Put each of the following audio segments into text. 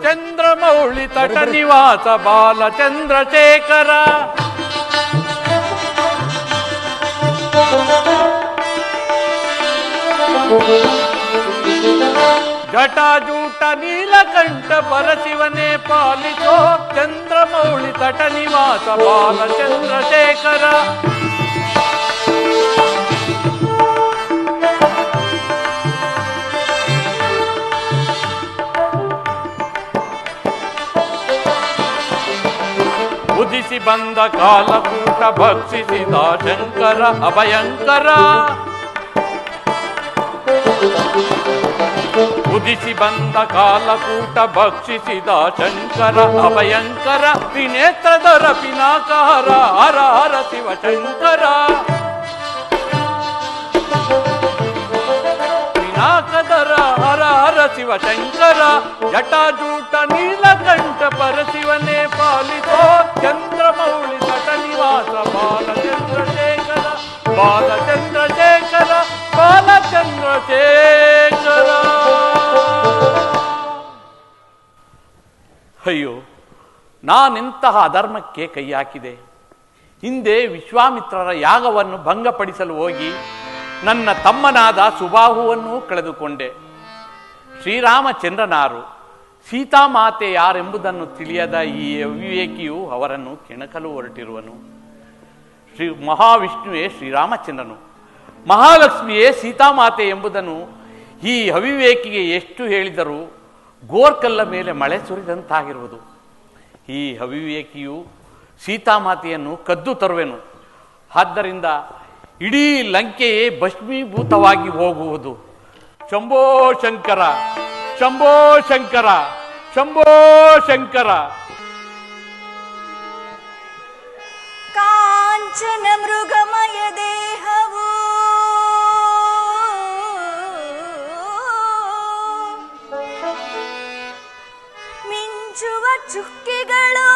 ಚಂದ್ರಮೌಳಿ ತಟ ನಿವಾಸ ಬಾಲಚಂದ್ರಶೇಖರ. ಜಟಾಜೂಟ ನೀಲಕಂಠ ಪರಶಿವನೇ ಪಾಲಿಸೋ ಚಂದ್ರಮೌಳಿ ತಟ ನಿವಾಸ ಬಾಲಚಂದ್ರಶೇಖರ. ಉದಿಸಿ ಬಂದ ಕಾಲಕೂಟ ಭಕ್ಷಿಸಿದ ಶಂಕರ ಅಭಯಂಕರ. ಉದಿಸಿ ಬಂದ ಕಾಲಕೂಟ ಭಕ್ಷಿಸಿದ ಶಂಕರ ಅಭಯಂಕರ. ತ್ರಿನೇತ್ರಧರ ಪಿನಾಕಹರ ಹರ ಹರ ಶಿವಶಂಕರ. ಪಿನಾಕಧರ ಹರ ಹರ ಶಿವಶಂಕರ. ಜಟಾಜೂಟ ನೀಲಕಂಠ ಪರಶಿವನೇ ಪಾಲಿಸೋ ಚಂದ್ರಮೌಳಿ ತಟ ನಿವಾಸ ಬಾಲಚಂದ್ರಶೇಖರ. ಬಾಲಚಂದ್ರಶೇಖರ ಬಾಲಚಂದ್ರಶೇಖರ. ಅಯ್ಯೋ, ನಾನೆಂತಹ ಅಧರ್ಮಕ್ಕೆ ಕೈ ಹಾಕಿದೆ. ಹಿಂದೆ ವಿಶ್ವಾಮಿತ್ರರ ಯಾಗವನ್ನು ಭಂಗಪಡಿಸಲು ಹೋಗಿ ನನ್ನ ತಮ್ಮನಾದ ಸುಬಾಹುವನ್ನು ಕಳೆದುಕೊಂಡೆ. ಶ್ರೀರಾಮಚಂದ್ರನಾರು, ಸೀತಾಮಾತೆ ಯಾರೆಂಬುದನ್ನು ತಿಳಿಯದ ಈ ಅವಿವೇಕಿಯು ಅವರನ್ನು ಕೆಣಕಲು ಹೊರಟಿರುವನು. ಮಹಾವಿಷ್ಣುವೇ ಶ್ರೀರಾಮಚಂದ್ರನು, ಮಹಾಲಕ್ಷ್ಮಿಯೇ ಸೀತಾಮಾತೆ ಎಂಬುದನ್ನು ಈ ಅವಿವೇಕಿಗೆ ಎಷ್ಟು ಹೇಳಿದರೂ ಗೋರ್ಕಲ್ಲ ಮೇಲೆ ಮಳೆ ಸುರಿದಂತಾಗಿರುವುದು. ಈ ಅವಿವೇಕಿಯು ಸೀತಾಮಾತೆಯನ್ನು ಕದ್ದು ತರುವೆನು. ಆದ್ದರಿಂದ ಇಡೀ ಲಂಕೆಯೇ ಭಸ್ಮೀಭೂತವಾಗಿ ಹೋಗುವುದು. ಶಂಭೋ ಶಂಕರ, ಶಂಭೋ ಶಂಕರ, ಶಂಭೋ ಶಂಕರ. ಕಾಂಚನ ಮೃಗಮಯ ದೇಹವು ಮಿಂಚುವ ಚುಕ್ಕಿಗಳು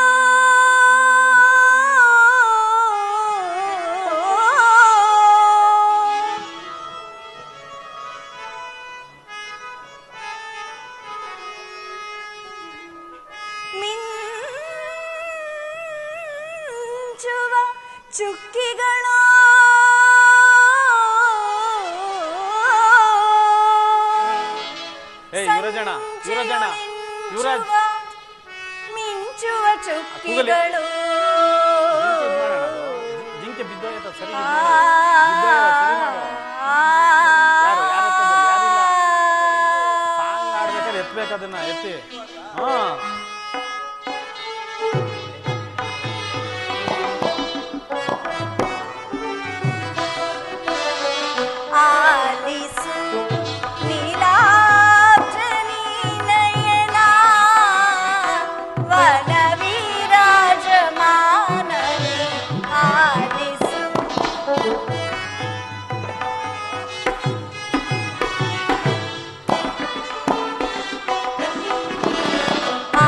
ಚುಕ್ಕಿಗಳು ಮಿಂಚುವ ಚುಕ್ಕಿಗಳು ಜಿಂಕೆ ಬಿದ್ದೋಯ್ತ ಸರಿ ಆಡ್ಬೇಕಾದ್ರೆ ಎತ್ತಬೇಕದನ್ನ ಎತ್ತಿ. ಆ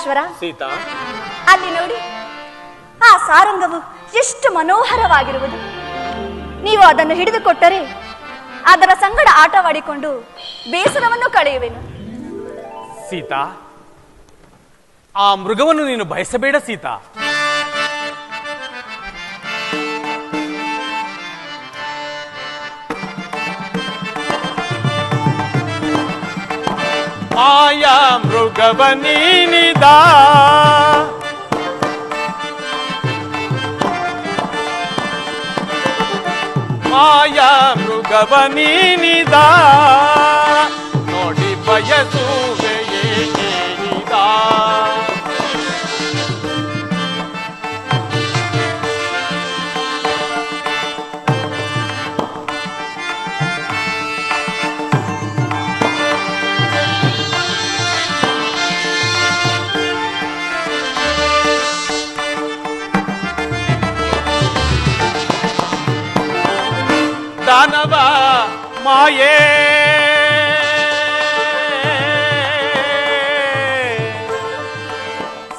ರಾಮೇಶ್ವರ, ಸೀತಾ, ಅಲ್ಲಿ ನೋಡಿ, ಆ ಸಾರಂಗವು ಎಷ್ಟು ಮನೋಹರವಾಗಿರುವುದು. ನೀವು ಅದನ್ನು ಹಿಡಿದುಕೊಟ್ಟರೆ ಅದರ ಸಂಗಡ ಆಟವಾಡಿಕೊಂಡು ಬೇಸರವನ್ನು ಕಳೆಯುವೆನು. ಸೀತಾ, ಆ ಮೃಗವನ್ನು ನೀನು ಬಯಸಬೇಡ ಸೀತಾ. ಮಾಯಾ ಮೃಗವ ನೀನಿದ, ಮಾಯಾ ಮೃಗವ ನೀನಿದ, ನೋಡಿ ಬಯಸುವೆ ಏನಿದ. ದಾನವ ಮಾಯೇ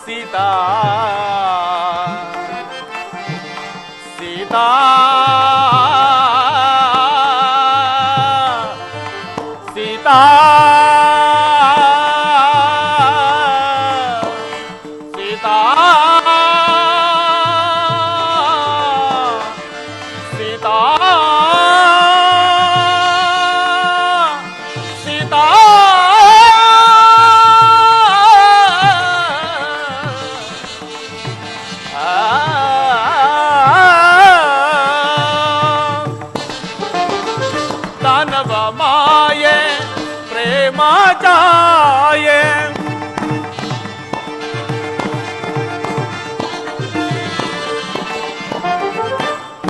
ಸೀತಾ, ಸೀತಾ, ಸೀತಾ, ಸೀತಾ, ಸೀತಾ, दानव माये प्रेमाचाये,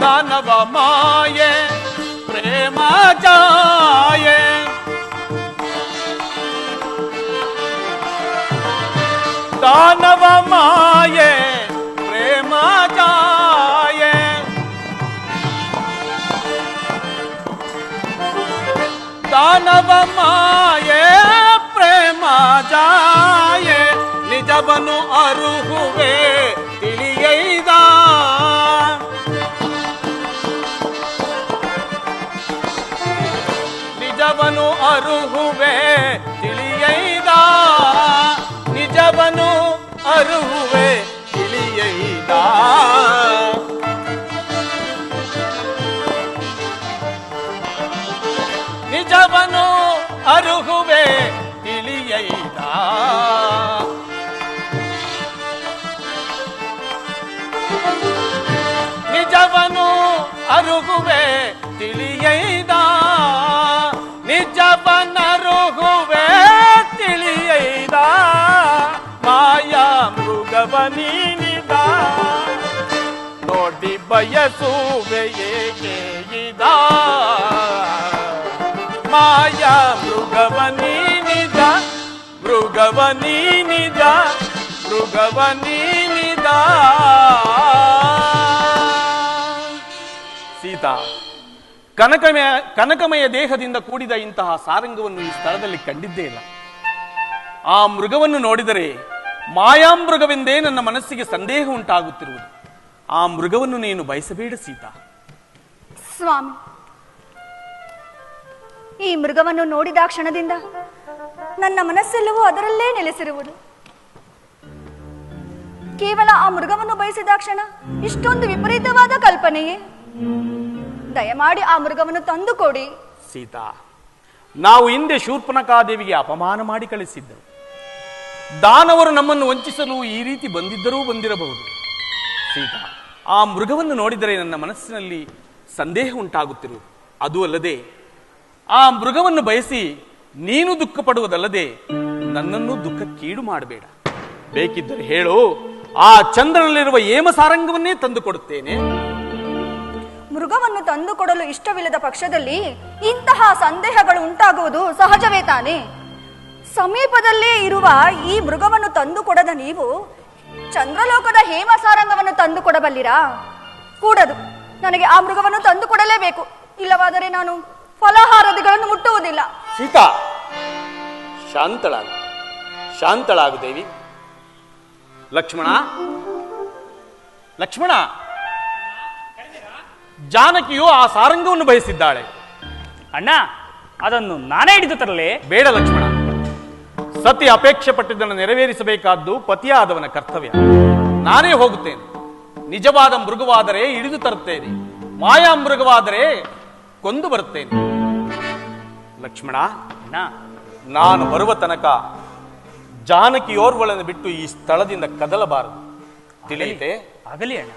दानव माये प्रेमाचाये, दानव माये प्रेमाचाये, दानव माये प्रेमाचाये, निजवनु अरुहुवे ತಿಳಿಯೈದ, ನಿಜವನು ಅರುಹುವೆ ತಿಳಿಯೈದ, ನಿಜವನು ಅರುಹುವೆ ತಿಳಿಯೈದ. ನಿಜವನು ಅರುಹುವೆ ತಿಳಿಯೈದ, ನಿಜವನು ಅರುಹುವೆ ತಿಳಿಯೈದ, ನಿಜವನರುಹುವೆ ತಿಳಿಯೈದ. ಮಾಯಾ ಮೃಗವ ನೀನಿದ, ನೋಡಿ ಬಯಸುವೆ ಏಕೆ ಇದ. ಮಾಯಾ ಮೃಗವ ನೀನಿದ, ಮೃಗವ ನೀನಿದ, ಮೃಗವ ನೀನಿದ. ಸೀತಾ, ಕನಕಮಯ ದೇಹದಿಂದ ಕೂಡಿದ ಇಂತಹ ಸಾರಂಗವನ್ನು ಈ ಸ್ಥಳದಲ್ಲಿ ಕಂಡಿದ್ದೇ ಇಲ್ಲ. ಆ ಮೃಗವನ್ನು ನೋಡಿದರೆ ಮಾಯಾಮೃಗವೆಂದೇ ನನ್ನ ಮನಸ್ಸಿಗೆ ಸಂದೇಹ ಉಂಟಾಗುತ್ತಿರುವುದು. ಆ ಮೃಗವನ್ನು ನೀನು ಬಯಸಬೇಡ ಸೀತಾ. ಸ್ವಾಮಿ, ಈ ಮೃಗವನ್ನು ನೋಡಿದ ಕ್ಷಣದಿಂದ ನನ್ನ ಮನಸ್ಸೆಲ್ಲವೂ ಅದರಲ್ಲೇ ನೆಲೆಸಿರುವುದು. ಕೇವಲ ಆ ಮೃಗವನ್ನು ಬಯಸಿದ ಕ್ಷಣ ಇಷ್ಟೊಂದು ವಿಪರೀತವಾದ ಕಲ್ಪನೆಯೇ? ದಯಮಾಡಿ ಆ ಮೃಗವನ್ನು ತಂದು ಕೊಡಿ. ಸೀತಾ, ನಾವು ಹಿಂದೆ ಶೂರ್ಪನಖಾದೇವಿಗೆ ಅಪಮಾನ ಮಾಡಿ ಕಳಿಸಿದ್ದರು. ದಾನವರು ನಮ್ಮನ್ನು ವಂಚಿಸಲು ಈ ರೀತಿ ಬಂದಿದ್ದರೂ ಬಂದಿರಬಹುದು. ಸೀತಾ, ಆ ಮೃಗವನ್ನು ನೋಡಿದರೆ ನನ್ನ ಮನಸ್ಸಿನಲ್ಲಿ ಸಂದೇಹ ಉಂಟಾಗುತ್ತಿರುವುದು. ಅದು ಅಲ್ಲದೆ ಆ ಮೃಗವನ್ನು ಬಯಸಿ ನೀನು ದುಃಖ ಪಡುವುದಲ್ಲದೆ ನನ್ನನ್ನು ದುಃಖಕ್ಕೀಡು ಮಾಡಬೇಡ. ಬೇಕಿದ್ದರೆ ಹೇಳು, ಆ ಚಂದ್ರನಲ್ಲಿರುವ ಹೇಮ ಸಾರಂಗವನ್ನೇ ತಂದು ಕೊಡುತ್ತೇನೆ. ಮೃಗವನ್ನು ತಂದು ಕೊಡಲು ಇಷ್ಟವಿಲ್ಲದ ಪಕ್ಷದಲ್ಲಿ ಇಂತಹ ಸಂದೇಹಗಳು ಉಂಟಾಗುವುದು ಸಹಜವೇ ತಾನೆ? ಸಮೀಪದಲ್ಲೇ ಇರುವ ಈ ಮೃಗವನ್ನು ತಂದು ಕೊಡದ ನೀವು ಚಂದ್ರಲೋಕದ ಹೇಮ ಸಾರಂಗವನ್ನು ತಂದು ಕೊಡಬಲ್ಲಿರಾ? ಕೂಡದು. ನನಗೆ ಆ ಮೃಗವನ್ನು ತಂದು ಕೊಡಲೇಬೇಕು. ಇಲ್ಲವಾದರೆ ನಾನು ಫಲಾಹಾರದಿಗಳನ್ನು ಮುಟ್ಟುವುದಿಲ್ಲ. ಸೀತಾ, ಶಾಂತಳಾಗು, ಶಾಂತಳಾಗು ದೇವಿ. ಲಕ್ಷ್ಮಣ, ಲಕ್ಷ್ಮಣ, ಜಾನಕಿಯು ಆ ಸಾರಂಗವನ್ನು ಬಯಸಿದ್ದಾಳೆ. ಅಣ್ಣ, ಅದನ್ನು ನಾನೇ ಹಿಡಿದು ತರಲೇ? ಬೇಡ ಲಕ್ಷ್ಮಣ, ಸತಿ ಅಪೇಕ್ಷೆ ಪಟ್ಟಿದ್ದನ್ನು ನೆರವೇರಿಸಬೇಕಾದ್ದು ಪತಿಯಾದವನ ಕರ್ತವ್ಯ. ನಾನೇ ಹೋಗುತ್ತೇನೆ. ನಿಜವಾದ ಮೃಗವಾದರೆ ಹಿಡಿದು ತರುತ್ತೇನೆ, ಮಾಯಾ ಮೃಗವಾದರೆ ಕೊಂದು ಬರುತ್ತೇನೆ. ಲಕ್ಷ್ಮಣ, ಅಣ್ಣ, ನಾನು ಬರುವ ತನಕ ಜಾನಕಿಯೋರ್ವಳನ್ನು ಬಿಟ್ಟು ಈ ಸ್ಥಳದಿಂದ ಕದಲಬಾರದು. ತಿಳಿಯಿತೆ? ಆಗಲಿ ಅಣ್ಣ.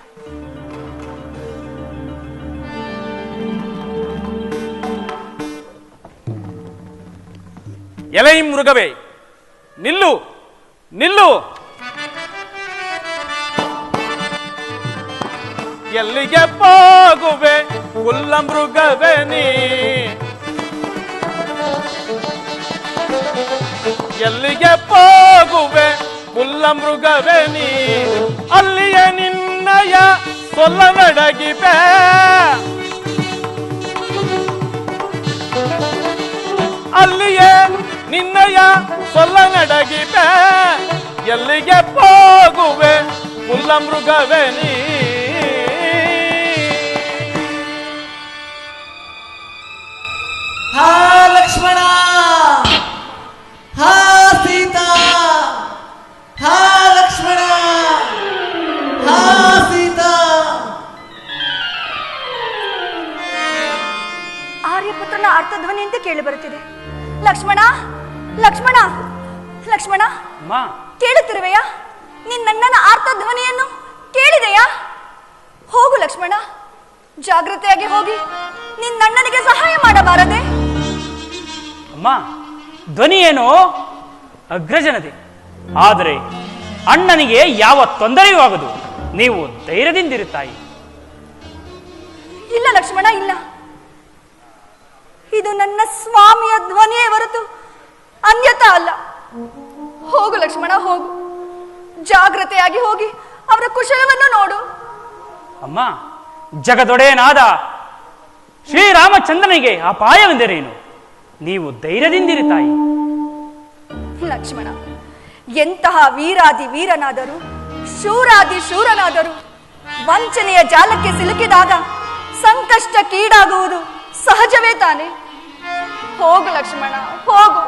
ಎಲೈ ಮೃಗವೇ, ನಿಲ್ಲು, ನಿಲ್ಲು. ಎಲ್ಲಿಗೆ ಹೋಗುವೆ ಕುಲ್ಲ ಮೃಗವೇ ನೀ? ಎಲ್ಲಿಗೆ ಹೋಗುವೆ ಕುಲ್ಲ ಮೃಗವೇ ನೀ? ಅಲ್ಲಿಯೇ ನಿನ್ನಯ ಸೊಲ್ಲನಡಗಿವೆ, ಅಲ್ಲಿಯೇ ನಿನ್ನಯ ಸೊಲ್ಲನಡಗಿವೆ. ಎಲ್ಲಿಗೆ ಹೋಗುವೆ ಕುಲ್ಲ ಮೃಗವೇ ನೀ? ಹಾ ಲಕ್ಷ್ಮಣ, ಹಾ ಸೀತಾ, ಹಾ ಲಕ್ಷ್ಮಣ, ಹಾ ಸೀತಾ. ಆರ್ಯಪುತ್ರನ ಅರ್ಥಧ್ವನಿಯಂತೆ ಕೇಳಿ ಬರುತ್ತಿದೆ. ಲಕ್ಷ್ಮಣ, ಲಕ್ಷ್ಮಣ, ಲಕ್ಷ್ಮಣ, ಅಮ್ಮ, ಕೇಳುತ್ತಿರುವೆಯಾ? ನಿನ್ನಣ್ಣನ ಆರ್ತಧ್ವನಿಯನ್ನು ಕೇಳಿದೆಯಾ? ಹೋಗು ಲಕ್ಷ್ಮಣ, ಜಾಗೃತೆಯಾಗಿ ಹೋಗಿ ನಿನ್ನಣ್ಣನಿಗೆ ಸಹಾಯ ಮಾಡಬಾರದೆ? ಅಮ್ಮ, ಧ್ವನಿ ಏನೋ ಅಗ್ರಜನತೆ, ಆದರೆ ಅಣ್ಣನಿಗೆ ಯಾವ ತೊಂದರೆಯೂ ಆಗದು. ನೀವು ಧೈರ್ಯದಿಂದಿರು ತಾಯಿ. ಇಲ್ಲ ಲಕ್ಷ್ಮಣ, ಇಲ್ಲ. ಇದು ನನ್ನ ಸ್ವಾಮಿಯ ಧ್ವನಿಯೇ ಹೊರತು ಅನ್ಯತಾ ಅಲ್ಲ. ಹೋಗು ಲಕ್ಷ್ಮಣ, ಹೋಗು. ಜಾಗ್ರತೆಯಾಗಿ ಹೋಗಿ ಅವರ ಕುಶಲವನ್ನು ನೋಡು. ಅಮ್ಮ, ಜಗದೊಡೆಯನಾದ ಶ್ರೀರಾಮಚಂದ್ರನಿಗೆ ಅಪಾಯವೆಂದರೇನು? ನೀವು ಧೈರ್ಯದಿಂದಿರಿ ತಾಯಿ. ಲಕ್ಷ್ಮಣ, ಎಂತಹ ವೀರಾದಿ ವೀರನಾದರೂ, ಶೂರಾದಿ ಶೂರನಾದರೂ ವಂಚನೆಯ ಜಾಲಕ್ಕೆ ಸಿಲುಕಿದಾಗ ಸಂಕಷ್ಟಕ್ಕೀಡಾಗುವುದು ಸಹಜವೇ ತಾನೆ. ಹೋಗು ಲಕ್ಷ್ಮಣ, ಹೋಗು.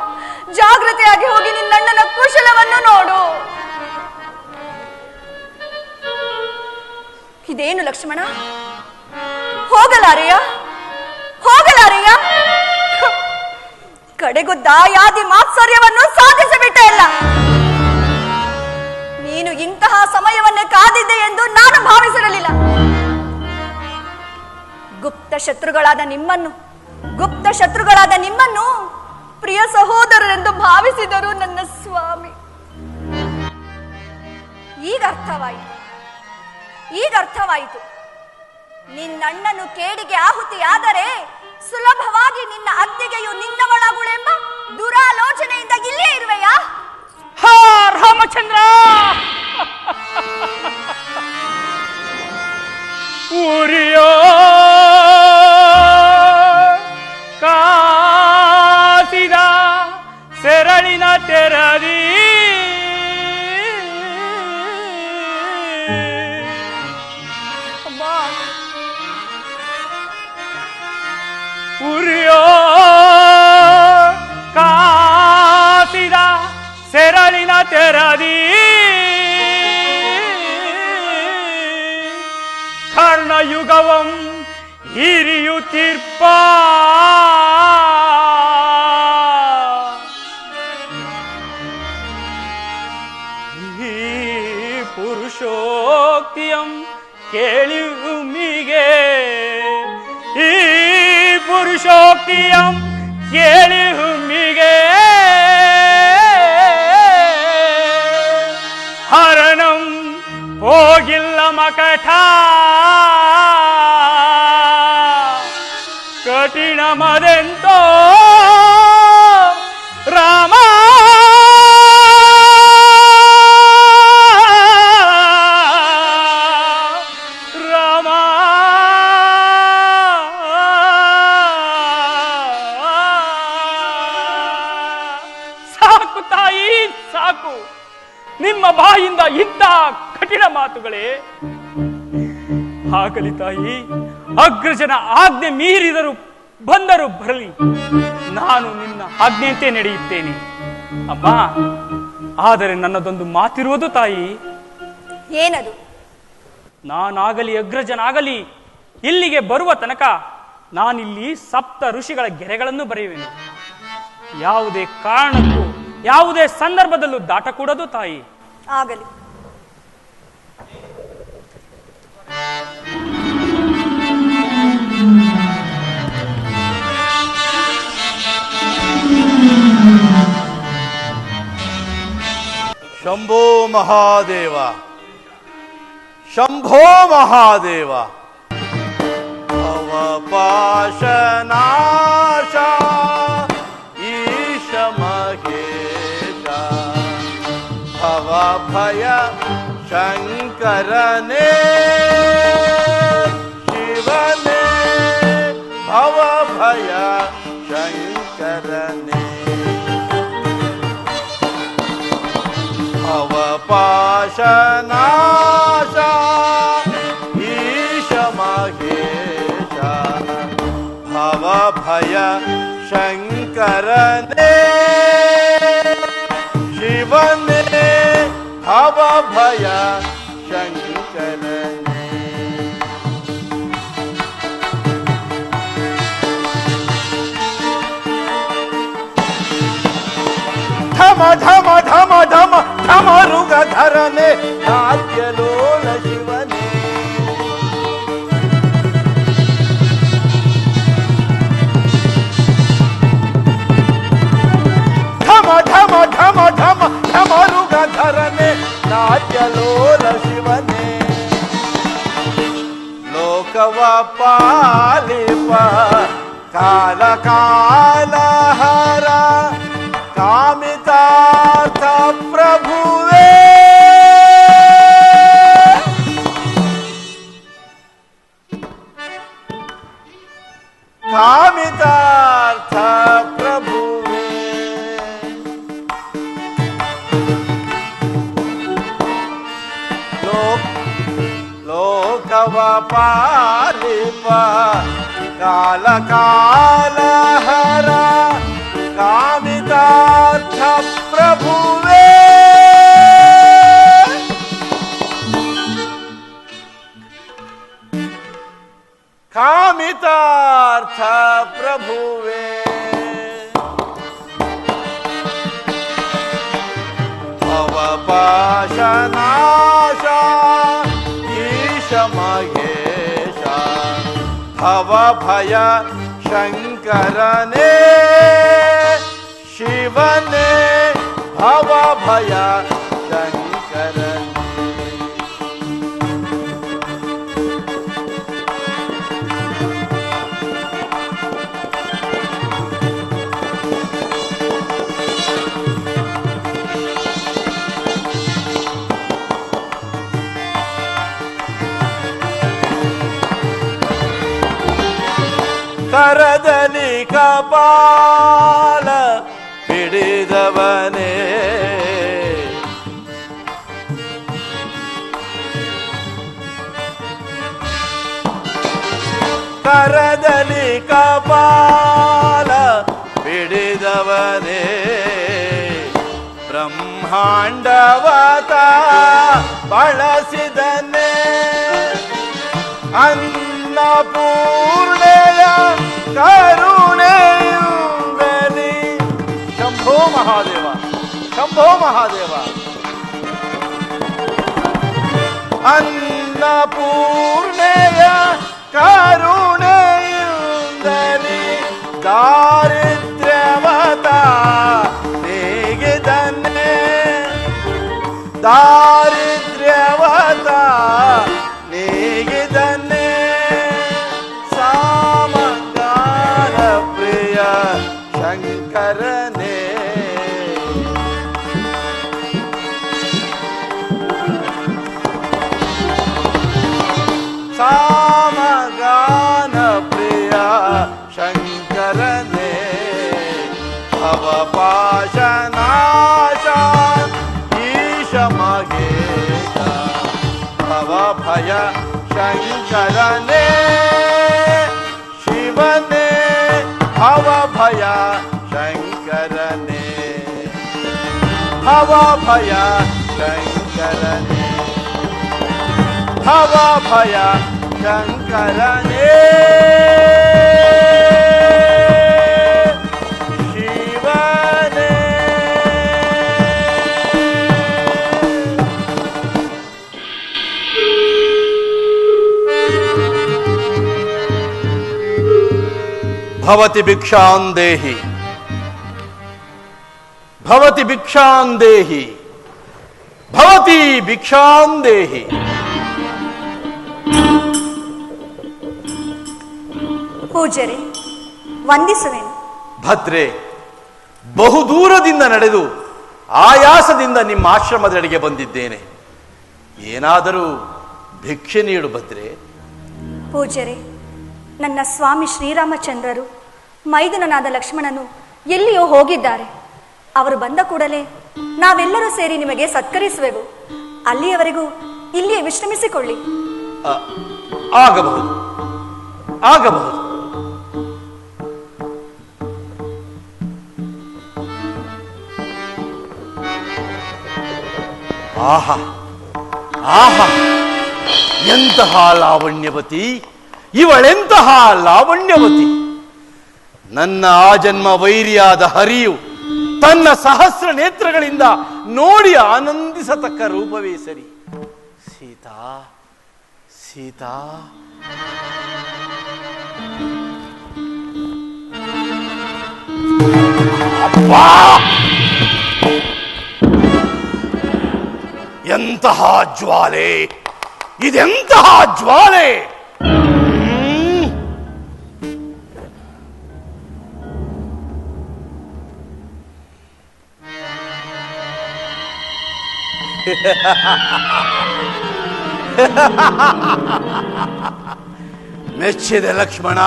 ಜಾಗೃತೆಯಾಗಿ ಹೋಗಿ ನಿನ್ನಣ್ಣನ ಕುಶಲವನ್ನು ನೋಡು. ಇದೇನು ಲಕ್ಷ್ಮಣ, ಹೋಗಲಾರೆಯ? ಹೋಗಲಾರೆಯ? ಕಡೆಗೂ ದಾಯಾದಿ ಮಾತ್ಸರ್ಯವನ್ನು ಸಾಧಿಸಿಬಿಟ್ಟೆ ಅಲ್ಲ. ನೀನು ಇಂತಹ ಸಮಯವನ್ನೇ ಕಾದಿದ್ದೆ ಎಂದು ನಾನು ಭಾವಿಸಿರಲಿಲ್ಲ. ಗುಪ್ತ ಶತ್ರುಗಳಾದ ನಿಮ್ಮನ್ನು ಪ್ರಿಯ ಸಹೋದರರೆಂದು ಭಾವಿಸಿದರು ನನ್ನ ಸ್ವಾಮಿ. ಈಗ ಅರ್ಥವಾಯಿತು. ನಿನ್ನಣ್ಣನು ಕೇಡಿಗೆ ಆಹುತಿಯಾದರೆ ಸುಲಭವಾಗಿ ನಿನ್ನ ಅತ್ತಿಗೆಯು ನಿನ್ನವಳಾಗುಳೆಂಬ ದುರಾಲೋಚನೆಯಿಂದ ಇಲ್ಲೇ ಇರುವೆಯಾ? ಹಾ ರಾಮಚಂದ್ರ, ಉರಿಯೋ ಕಾಸಿದ ಸೆರಳಿನ ತೆರದಿ ಉರಿಯೋ ಕಾಸಿದ ಸೆರಳಿನ ತೆರದಿ ಕರ್ಣಯುಗವಂ ಹಿರಿಯುತ್ತಿರ್ಪ ಈ ಪುರುಷೋಕ್ತಿಯಂ ಕೇಳಿಯುಮಿಗೆ, ಈ ಪುರುಷೋಕ್ತಿಯಂ ಕೇಳಿಯುಮಿಗೆ ಹರಣಂ ಹೋಗಿಲ್ಲ ಮಕಠ ಕಠಿಣಮದೆಂತೋ ರಾಮ. ರಾಮ ಸಾಕು ತಾಯಿ, ಸಾಕು. ನಿಮ್ಮ ಬಾಯಿಂದ ಇಂತಹ ಕಠಿಣ ಮಾತುಗಳೇ? ಆಗಲಿ ತಾಯಿ, ಅಗ್ರಜನ ಆಜ್ಞೆ ಮೀರಿದರು ಬಂದರು ಬರಲಿ, ನಾನು ನಿನ್ನ ಆಜ್ಞೆಯಂತೆ ನಡೆಯುತ್ತೇನೆ. ಅಮ್ಮ, ಆದರೆ ನನ್ನದೊಂದು ಮಾತಿರುವುದು ತಾಯಿ. ಏನದು? ನಾನಾಗಲಿ ಅಗ್ರಜನಾಗಲಿ ಇಲ್ಲಿಗೆ ಬರುವ ತನಕ ನಾನಿಲ್ಲಿ ಸಪ್ತ ಋಷಿಗಳ ಗೆರೆಗಳನ್ನು ಬರೆಯುವೆನು. ಯಾವುದೇ ಕಾರಣಕ್ಕೂ ಯಾವುದೇ ಸಂದರ್ಭದಲ್ಲೂ ದಾಟಕೂಡದು ತಾಯಿ. ಆಗಲಿ. ಶಂಭೋ ಮಹಾದೇವ, ಶಂಭೋ ಮಹಾದೇವ. ಭವಪಾಶನಾಶ ಈಶ ಮಹೇಶ, ಭವಭಯ ಶಂಕರನೇ ಶಿವನೇ, ಭವಭಯ ಶಂಕರನೇ. ಭವಪಾಶನಾಶ ಈಶ ಮಹೇಶ, ಭವಭಯ ಶಂಕರನೇ ಶಿವನೇ, ಭವಭಯ ಶಂಕರನೇ. ಢಮ ಢಮ ಢಮ ಢಮ ಢಮರುಗಧರನೆ ನಾಟ್ಯಲೋಲ ಶಿವನೇ. ಢಮ ಢಮ ಢಮ ಢಮ ಢಮರುಗಧರನೆ ನಾಟ್ಯಲೋಲ ಶಿವನೇ. ಲೋಕವ ಪಾಲಿಪ ಕಾಲ ಕಾಲಹರ ಕಾಮಿತಾರ್ಥ ಪ್ರಭುವೇ. ಕಾಮಿತಾರ್ಥ ಪ್ರಭುವೇ. ಲೋಕವ ಪಾಲಿಪ ಕಾಲ ಕಾಲಹರ ಕಾಮಿತಾರ್ಥ ಪ್ರಭುವೇ. ಕಾಮಿತಾರ್ಥ ಪ್ರಭುವೇ. ಭವಪಾಶನಾಶ ಈಶ ಮಹೇಶ, ಭವಭಯ ಶಂಕರನೇ ಶಿವನೇ, ಭವಭಯ ಶಂಕರನೇ. ಕರದಲ್ಲಿ ಕಪಾಲ ಹಿಡಿದವನೇ, ಕರದಲ್ಲಿ ಕಪಾಲ ಹಿಡಿದವನೇ, ಬ್ರಹ್ಮಾಂಡವತ ಬಳಸಿದನೇ, ಅನ್ನಪೂರ್ಣೆಯ ಕರುಣೆಯುಂಬಲಿ. ಶಂಭೋ ಮಹಾದೇವ, ಶಂಭೋ ಮಹಾದೇವ. ಅನ್ನಪೂರ್ಣೆಯ ಕರುಣೆಯುಂಬಲಿ, ದಾರಿದ್ರ್ಯವತ ನೀಗಿದನ್ನೇ, ದಾರಿದ್ರ್ಯವತ ನೀಗಿದನ್ನೇ. ಸಾಮಗಾನ ಪ್ರಿಯ ಶಂಕರನೇ, ಸಾಮಗಾನ ಪ್ರಿಯ ಶಂಕರನೇ. ಭವಪಾಶನಾಶ ಈಶ ಶಿವನೇ ಶಿವನೇ ಭವಭಯ ಶಂಕರನೇ ಭವಭಯ ಶಂಕರನೇ ಭವಭಯ ಶಂಕರನೇ ಶಿವನೇ. ಭವತಿ ಭಿಕ್ಷಾಂ ದೇಹಿ ಭವತಿ ಭಿಕ್ಷಾಂ ದೇಹಿ ಭವತಿ ಭಿಕ್ಷಾಂ ದೇಹಿ. ಪೂಜ್ಯರೇ, ವಂದಿಸುವೆನು. ಭದ್ರೆ, ಬಹುದೂರದಿಂದ ನಡೆದು ಆಯಾಸದಿಂದ ನಿಮ್ಮ ಆಶ್ರಮದೆಡೆಗೆ ಬಂದಿದ್ದೇನೆ. ಏನಾದರೂ ಭಿಕ್ಷೆ ನೀಡು ಭದ್ರೆ. ಪೂಜ್ಯರೇ, ನನ್ನ ಸ್ವಾಮಿ ಶ್ರೀರಾಮಚಂದ್ರರು ಮೈದುನನಾದ ಲಕ್ಷ್ಮಣನು ಎಲ್ಲಿಯೋ ಹೋಗಿದ್ದಾರೆ. ಅವರು ಬಂದ ಕೂಡಲೇ ನಾವೆಲ್ಲರೂ ಸೇರಿ ನಿಮಗೆ ಸತ್ಕರಿಸುವೆವು. ಅಲ್ಲಿಯವರೆಗೂ ಇಲ್ಲಿಯೇ ವಿಶ್ರಮಿಸಿಕೊಳ್ಳಿ. ಆಗಬಹುದು ಆಗಬಹುದು. ಆಹಾ ಆಹಾ, ಎಂತಹ ಲಾವಣ್ಯವತಿ, ಇವಳೆಂತಹ ಲಾವಣ್ಯವತಿ. ನನ್ನ ಆಜನ್ಮ ವೈರಿಯಾದ ಹರಿಯು ತನ್ನ ಸಹಸ್ರ ನೇತ್ರಗಳಿಂದ ನೋಡಿ ಆನಂದಿಸತಕ್ಕ ರೂಪವೇ ಸರಿ. ಸೀತಾ ಸೀತಾ. ಅಬ್ಬಾ! ಎಂತಹ ಜ್ವಾಲೆ, ಇದೆಂತಹ ಜ್ವಾಲೆ. ಮೆಚ್ಚಿದೆ ಲಕ್ಷ್ಮಣ,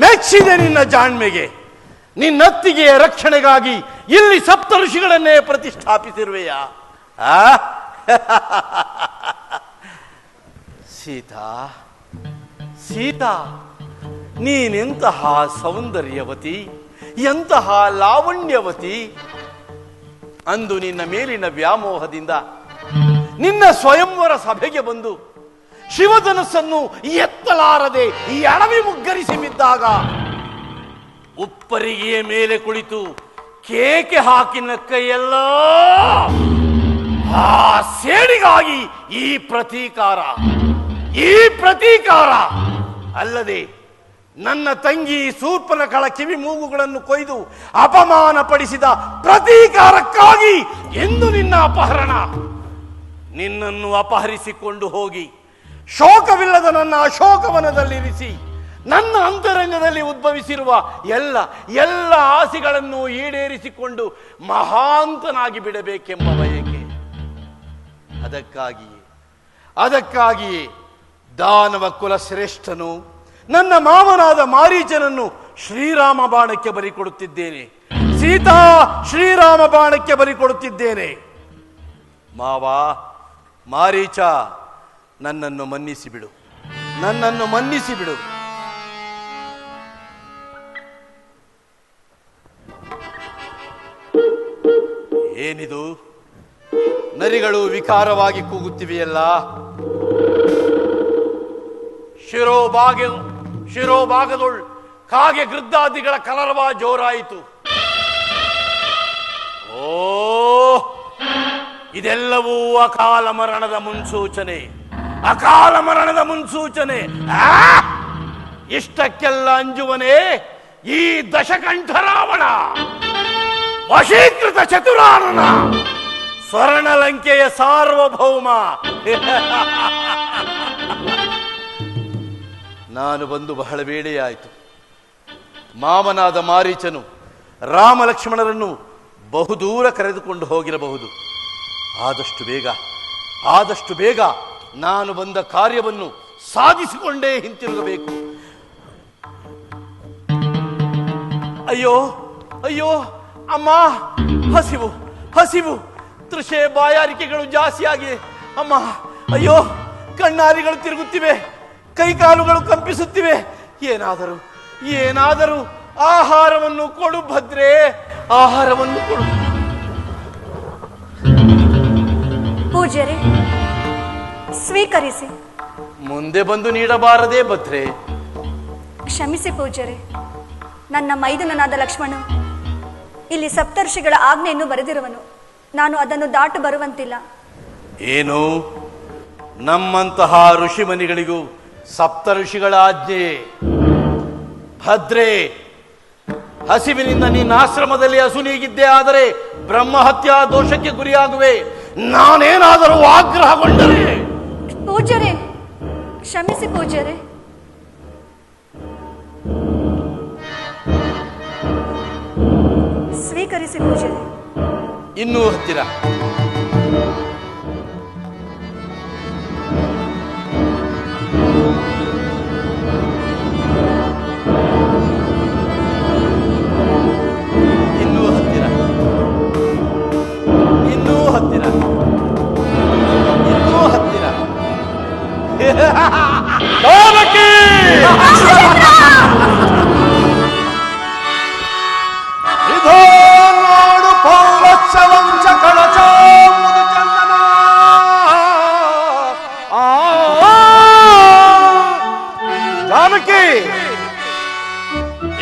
ಮೆಚ್ಚಿದೆ ನಿನ್ನ ಜಾಣ್ಮೆಗೆ. ನಿನ್ನತ್ತಿಗೆಯ ರಕ್ಷಣೆಗಾಗಿ ಇಲ್ಲಿ ಸಪ್ತ ಋಷಿಗಳನ್ನೇ ಪ್ರತಿಷ್ಠಾಪಿಸಿರುವೆಯ. ಸೀತಾ ಸೀತಾ, ನೀನೆಂತಹ ಸೌಂದರ್ಯವತಿ, ಎಂತಹ ಲಾವಣ್ಯವತಿ. ಅಂದು ನಿನ್ನ ಮೇಲಿನ ವ್ಯಾಮೋಹದಿಂದ ನಿನ್ನ ಸ್ವಯಂವರ ಸಭೆಗೆ ಬಂದು ಶಿವಧನಸ್ಸನ್ನು ಎತ್ತಲಾರದೆ ಎಡವಿ ಮುಗ್ಗರಿಸಿ ಬಿದ್ದಾಗ ಉಪ್ಪರಿಗೆಯ ಮೇಲೆ ಕುಳಿತು ಕೇಕೆ ಹಾಕಿನ ಕೈಯೆಲ್ಲ ಆ ಸೇಡಿಗಾಗಿ ಈ ಪ್ರತೀಕಾರ ಅಲ್ಲದೆ ನನ್ನ ತಂಗಿ ಶೂರ್ಪನಖಳ ಕಿವಿ ಮೂಗುಗಳನ್ನು ಕೊಯ್ದು ಅಪಮಾನ ಪಡಿಸಿದ ಪ್ರತೀಕಾರಕ್ಕಾಗಿ ಎಂದು ನಿನ್ನ ಅಪಹರಣ. ನಿನ್ನನ್ನು ಅಪಹರಿಸಿಕೊಂಡು ಹೋಗಿ ಶೋಕವಿಲ್ಲದ ನನ್ನ ಅಶೋಕವನದಲ್ಲಿರಿಸಿ ನನ್ನ ಅಂತರಂಗದಲ್ಲಿ ಉದ್ಭವಿಸಿರುವ ಎಲ್ಲ ಆಸೆಗಳನ್ನು ಈಡೇರಿಸಿಕೊಂಡು ಮಹಾಂತನಾಗಿ ಬಿಡಬೇಕೆಂಬ ಬಯಕೆ. ಅದಕ್ಕಾಗಿಯೇ ದಾನವ ಕುಲ ಶ್ರೇಷ್ಠನು ನನ್ನ ಮಾವನಾದ ಮಾರೀಚನನ್ನು ಶ್ರೀರಾಮ ಬಾಣಕ್ಕೆ ಬಲಿಕೊಡುತ್ತಿದ್ದೇನೆ. ಸೀತಾ ಶ್ರೀರಾಮ ಬಾಣಕ್ಕೆ ಬಲಿಕೊಡುತ್ತಿದ್ದೇನೆ. ಮಾವ ಮಾರೀಚ, ನನ್ನನ್ನು ಮನ್ನಿಸಿಬಿಡು, ನನ್ನನ್ನು ಮನ್ನಿಸಿಬಿಡು. ಏನಿದು? ನರಿಗಳು ವಿಕಾರವಾಗಿ ಕೂಗುತ್ತಿವೆಯಲ್ಲ. ಶಿರೋಭಾಗದೊಳ್ ಕಾಗೆ ಗೃದ್ದಾದಿಗಳ ಕಲರವ ಜೋರಾಯಿತು. ಓ, ಇದೆಲ್ಲವೂ ಅಕಾಲ ಮರಣದ ಮುನ್ಸೂಚನೆ, ಅಕಾಲ ಮರಣದ ಮುನ್ಸೂಚನೆ. ಇಷ್ಟಕ್ಕೆಲ್ಲ ಅಂಜುವನೇ ಈ ದಶಕಂಠ ರಾವಣ, ವಶೀಕೃತ ಚತುರಾನನ, ಸ್ವರ್ಣಲಂಕೆಯ ಸಾರ್ವಭೌಮ. ನಾನು ಬಂದು ಬಹಳ ವೇಳೆಯಾಯಿತು. ಮಾಮನಾದ ಮಾರೀಚನು ರಾಮ ಲಕ್ಷ್ಮಣರನ್ನು ಬಹುದೂರ ಕರೆದುಕೊಂಡು ಹೋಗಿರಬಹುದು. ಆದಷ್ಟು ಬೇಗ ನಾನು ಬಂದ ಕಾರ್ಯವನ್ನು ಸಾಧಿಸಿಕೊಂಡೇ ಹಿಂತಿರುಗಬೇಕು. ಅಯ್ಯೋ ಅಯ್ಯೋ ಅಮ್ಮ, ಹಸಿವು ತೃಷೆ ಬಾಯಾರಿಕೆಗಳು ಜಾಸ್ತಿಯಾಗಿ ಅಮ್ಮ. ಅಯ್ಯೋ, ಕಣ್ಣಾರಿಗಳು ತಿರುಗುತ್ತಿವೆ, ಕೈಕಾಲುಗಳು ಕಂಪಿಸುತ್ತಿವೆ. ಏನಾದರೂ ಏನಾದರೂ ಆಹಾರವನ್ನು ಕೊಡು ಭದ್ರೆ, ಆಹಾರವನ್ನು ಕೊಡು. ಪೂಜ್ಯರೇ, ಸ್ವೀಕರಿಸಿ. ಮುಂದೆ ಬಂದು ನೀಡಬಾರದೇ ಭದ್ರೆ? ಕ್ಷಮಿಸಿ ಪೂಜ್ಯರೇ, ನನ್ನ ಮೈದುನನಾದ ಲಕ್ಷ್ಮಣ ಇಲ್ಲಿ ಸಪ್ತರ್ಷಿಗಳ ಆಜ್ಞೆಯನ್ನು ಬರೆದಿರುವನು. ನಾನು ಅದನ್ನು ದಾಟು ಬರುವಂತಿಲ್ಲ. ಏನು, ನಮ್ಮಂತಹ ಋಷಿಮನಿಗಳಿಗೂ ಸಪ್ತ ಋಷಿಗಳ ಆಜ್ಞೆಯೇ? ಭದ್ರೆ, ಹಸಿವಿನಿಂದ ನೀನು ಆಶ್ರಮದಲ್ಲಿ ಹಸುನೀಗಿದ್ದೇ ಆದರೆ ಬ್ರಹ್ಮಹತ್ಯಾ ದೋಷಕ್ಕೆ ಗುರಿಯಾಗುವೆ. ನಾನೇನಾದರೂ ಆಗ್ರಹಗೊಂಡರೆ? ಪೂಜ್ಯರೇ, ಕ್ಷಮಿಸಿ ಪೂಜ್ಯರೇ. ಸ್ವೀಕರಿಸಿ ಪೂಜ್ಯರೇ. ಇನ್ನೂ ಹತ್ತಿರ. ಇನ್ನೂ ಹತ್ತಿರ. ಇನ್ನೂ ಹತ್ತಿರ. ಇನ್ನೂ ಹತ್ತಿರ. ಜಾನಕಿ! ಇದೋ ನೋಡು ಪೌರಚ್ಚವಂಚ ಕಳಚ ಮುದು ಚಂದನ. ಜಾನಕಿ,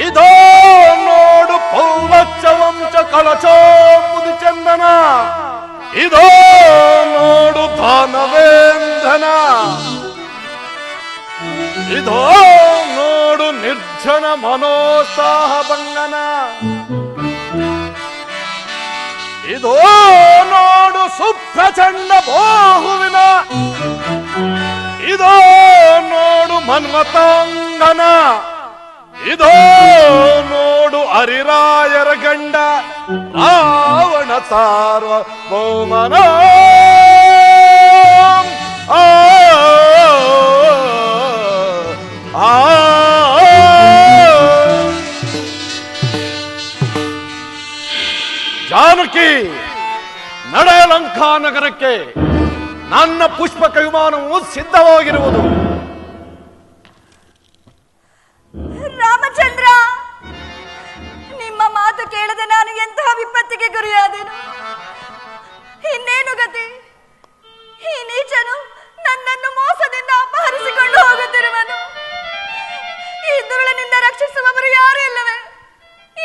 ಇದೋ ನೋಡು ಪೌರಚ್ಚವಂಚ ಕಳಚ ಮುದು ಚಂದನ. ಇದೋ ನೋಡು ದಾನವೇಂದ್ರನ. ಇದೋ ನೋಡು ನಿರ್ಜನ ಮನೋತ್ಸಾಹ ಭಂಗನ. ಇದೋ ನೋಡು ಸುಪ್ರಚಂಡ ಬಾಹುವಿನ. ಇದೋ ನೋಡು ಮನ್ಮತಾಂಗನ. ಇದೋ ನೋಡು ಹರಿರಾಯರ ಗಂಡ ರಾವಣ ಸಾರ್ವಭೌಮನ. ಜಾನಕಿ, ನಡೆ ಲಂಕಾ ನಗರಕ್ಕೆ. ನನ್ನ ಪುಷ್ಪಕ ವಿಮಾನವು ಸಿದ್ಧವಾಗಿರುವುದು. ರಾಮಚಂದ್ರ, ನಿಮ್ಮ ಮಾತು ಕೇಳದೆ ನಾನು ಎಂತಹ ವಿಪತ್ತಿಗೆ ಗುರಿಯಾದೆನು. ಇನ್ನೇನು ಗತಿ? ಈ ನೀಚನು ನನ್ನನ್ನು ಮೋಸದಿಂದ ಅಪಹರಿಸಿಕೊಂಡು ಹೋಗುತ್ತಿರುವನು. ಈ ದುರುಳನಿಂದ ರಕ್ಷಿಸುವವರು ಯಾರು ಇಲ್ಲವೇ?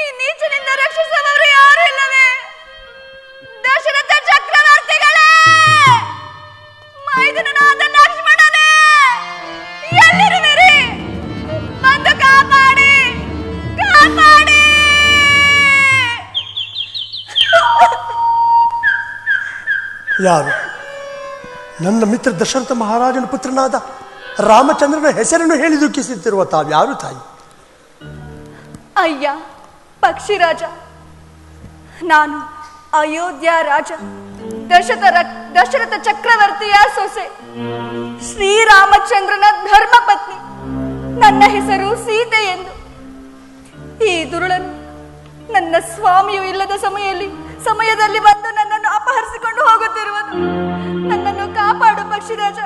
ಈ ನೀಚನಿಂದ ರಕ್ಷಿಸುವವರು ಯಾರು ಇಲ್ಲವೇ? ದಶರಥ ಚಕ್ರವರ್ತಿಗಳೇ, ಮೈದುನನಾದ ಲಕ್ಷ್ಮಣನೇ, ಎಲ್ಲಿರುವಿರಿ? ಬಂದು ಕಾಪಾಡಿ, ಕಾಪಾಡಿ. ಯಾರು? ನನ್ನ ಮಿತ್ರ ದಶರಥ ಮಹಾರಾಜನ ಪುತ್ರನಾದ ರಾಮಚಂದ್ರನ ಹೆಸರನ್ನು ಹೇಳಿ ದುಃಖಿಸುತ್ತಿರುವ ತಾವ್ಯಾರು ತಾಯಿ? ಅಯ್ಯ ಪಕ್ಷಿರಾಜ, ನಾನು ಅಯೋಧ್ಯ ರಾಜ ದಶರಥ ಚಕ್ರವರ್ತಿಯ ಸೊಸೆ, ಶ್ರೀರಾಮಚಂದ್ರನ ಧರ್ಮಪತ್ನಿ. ನನ್ನ ಹೆಸರು ಸೀತೆ ಎಂದು. ಈ ದುರುಳನು ನನ್ನ ಸ್ವಾಮಿಯು ಇಲ್ಲದ ಸಮಯದಲ್ಲಿ ಬಂದು ನನ್ನನ್ನು ಅಪಹರಿಸಿಕೊಂಡು ಹೋಗುತ್ತಿರುವನು. ನನ್ನನ್ನು ಕಾಪಾಡು ಪಕ್ಷಿರಾಜ,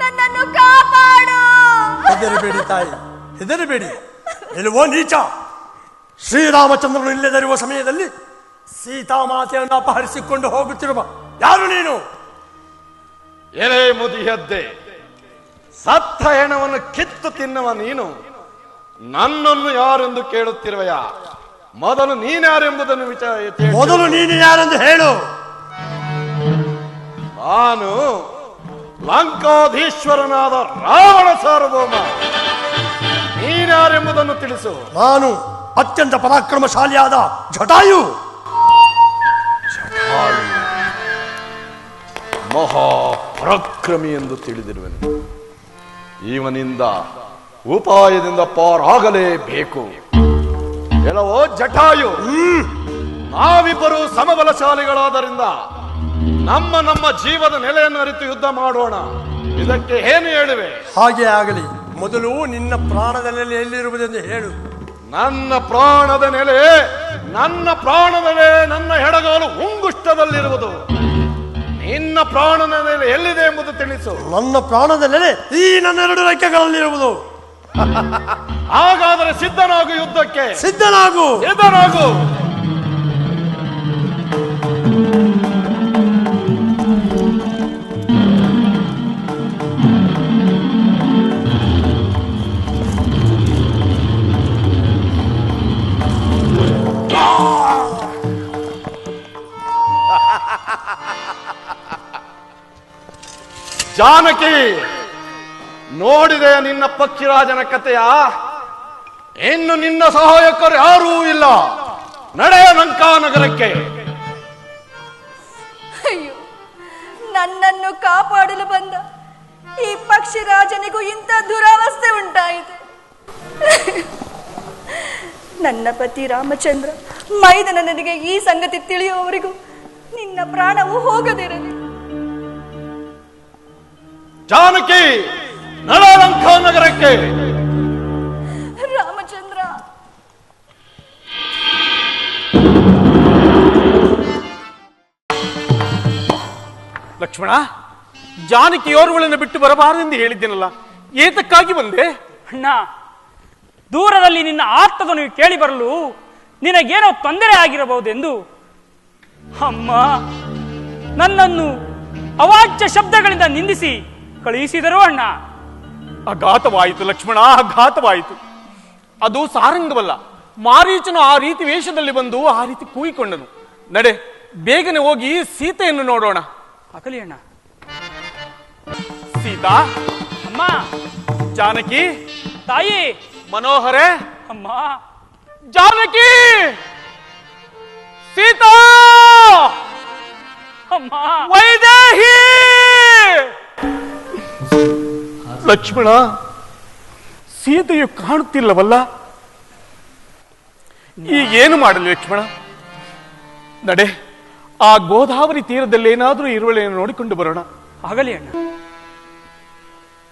ನನ್ನನ್ನು ಕಾಪಾಡು. ಹೆದರಬೇಡಿ ತಾಯಿ, ಹೆದರಬೇಡಿ. ಎಲ್ವೋ ನೀಚ, ಶ್ರೀರಾಮಚಂದ್ರನು ಇಲ್ಲದಿರುವ ಸಮಯದಲ್ಲಿ ಸೀತಾಮಾತೆಯನ್ನು ಅಪಹರಿಸಿಕೊಂಡು ಹೋಗುತ್ತಿರುವ ಯಾರು ನೀನು? ಎಲೆ ಮುದಿಯದ್ದೆ, ಸತ್ತ ಹೆಣವನ್ನು ಕಿತ್ತು ತಿನ್ನುವ ನೀನು ನನ್ನನ್ನು ಯಾರೆಂದು ಕೇಳುತ್ತಿರುವೆಯ? ಮೊದಲು ನೀನ್ಯಾರೆಂಬುದನ್ನು ಮೊದಲು ನೀನು ಯಾರೆಂದು ಹೇಳು. ನಾನು ಲಂಕಾಧೀಶ್ವರನಾದ ರಾವಣ ಸಾರ್ವಭೌಮ. ನೀನ್ಯಾರೆಂಬುದನ್ನು ತಿಳಿಸು. ನಾನು ಅತ್ಯಂತ ಪರಾಕ್ರಮಶಾಲಿಯಾದ ಜಟಾಯು. ಮಹಾಪರಾಕ್ರಮಿ ಎಂದು ತಿಳಿದಿರುವೆನು. ಇವನಿಂದ ಉಪಾಯದಿಂದ ಪಾರಾಗಲೇಬೇಕು. ಕೆಲವೋ ಜಟಾಯು, ನಾವಿಬ್ಬರು ಸಮಬಲಶಾಲಿಗಳಾದ್ದರಿಂದ ನಮ್ಮ ನಮ್ಮ ಜೀವದ ನೆಲೆಯನ್ನು ಅರಿತು ಯುದ್ಧ ಮಾಡೋಣ. ಇದಕ್ಕೆ ಏನು ಹೇಳುವೆ? ಹಾಗೆ ಆಗಲಿ. ಮೊದಲು ನಿನ್ನ ಪ್ರಾಣದ ನೆಲೆ ಎಲ್ಲಿರುವುದೆಂದು ಹೇಳು. ನನ್ನ ಪ್ರಾಣದ ನೆಲೆ ನನ್ನ ಎಡಗಾಲು ಉಂಗುಷ್ಟದಲ್ಲಿರುವುದು. ನಿನ್ನ ಪ್ರಾಣದ ಮೇಲೆ ಎಲ್ಲಿದೆ ಎಂಬುದು ತಿಳಿಸು. ನನ್ನ ಪ್ರಾಣದ ನೆಲೆ ಈ ನನ್ನ 2 ರೆಕ್ಕೆಗಳಲ್ಲಿರುವುದು. ಹಾಗಾದರೆ ಸಿದ್ಧನಾಗು, ಯುದ್ಧಕ್ಕೆ ಸಿದ್ಧನಾಗು. ಸಿದ್ಧನಾಗು. ಜಾನಕಿ, ನೋಡಿದೆ ನಿನ್ನ ಪಕ್ಷಿರಾಜನ ಕಥೆಯ. ಇನ್ನು ನಿನ್ನ ಸಹಾಯಕರು ಯಾರೂ ಇಲ್ಲ. ನಡೆಯ ಲಂಕಾ ನಗರಕ್ಕೆ. ಅಯ್ಯೋ, ನನ್ನನ್ನು ಕಾಪಾಡಲು ಬಂದ ಈ ಪಕ್ಷಿರಾಜನಿಗೂ ಇಂಥ ದುರಾವಸ್ಥೆ ಉಂಟಾಯಿತು. ನನ್ನ ಪತಿ ರಾಮಚಂದ್ರ ಮೈದನ ನನಗೆ ಈ ಸಂಗತಿ ತಿಳಿಯುವವರೆಗೂ ನಿನ್ನ ಪ್ರಾಣವು ಹೋಗದಿರಲಿ. ಜಾನಕಿ, ನಡೆಯ ಲಂಕಾ ನಗರಕ್ಕೆ. ರಾಮಚಂದ್ರ, ಲಕ್ಷ್ಮಣ, ಜಾನಕಿಯೋರ್ವಳನ್ನು ಬಿಟ್ಟು ಬರಬಾರದೆಂದು ಹೇಳಿದ್ದೇನಲ್ಲ, ಏತಕ್ಕಾಗಿ ಬಂದೆ? ಅಣ್ಣ, ದೂರದಲ್ಲಿ ನಿನ್ನ ಆರ್ತಧ್ವನಿಯು ಕೇಳಿ ಬರಲು ನಿನಗೇನೋ ತೊಂದರೆ ಆಗಿರಬಹುದೆಂದು ಅಮ್ಮ ನನ್ನನ್ನು ಅವಾಚ್ಯ ಶಬ್ದಗಳಿಂದ ನಿಂದಿಸಿ ಕಳುಹಿಸಿದರು ಅಣ್ಣ. ಅಘಾತವಾಯಿತು ಲಕ್ಷ್ಮಣ, ಅಘಾತವಾಯಿತು. ಅದು ಸಾರಂಗವಲ್ಲ, ಮಾರೀಚನು ಆ ರೀತಿ ವೇಷದಲ್ಲಿ ಬಂದು ಆ ರೀತಿ ಕೂಗಿಕೊಂಡನು. ನಡೆ, ಬೇಗನೆ ಹೋಗಿ ಸೀತೆಯನ್ನು ನೋಡೋಣ. ಆಗಲಿ ಅಣ್ಣ. ಸೀತಾ, ಅಮ್ಮ, ಜಾನಕಿ, ತಾಯಿ, ಮನೋಹರೇ, ಅಮ್ಮ, ಜಾನಕಿ, ಸೀತಾ, ಅಮ್ಮ, ವೈದೇಹಿ. ಲಕ್ಷ್ಮಣ, ಸೀತೆಯು ಕಾಣುತ್ತಿಲ್ಲವಲ್ಲ, ಈಗೇನು ಮಾಡಲಿ ಲಕ್ಷ್ಮಣ? ನಡೆ, ಆ ಗೋದಾವರಿ ತೀರದಲ್ಲಿ ಏನಾದರೂ ಇರುವಳೆಯನ್ನು ನೋಡಿಕೊಂಡು ಬರೋಣ. ಆಗಲಿ ಅಣ್ಣ.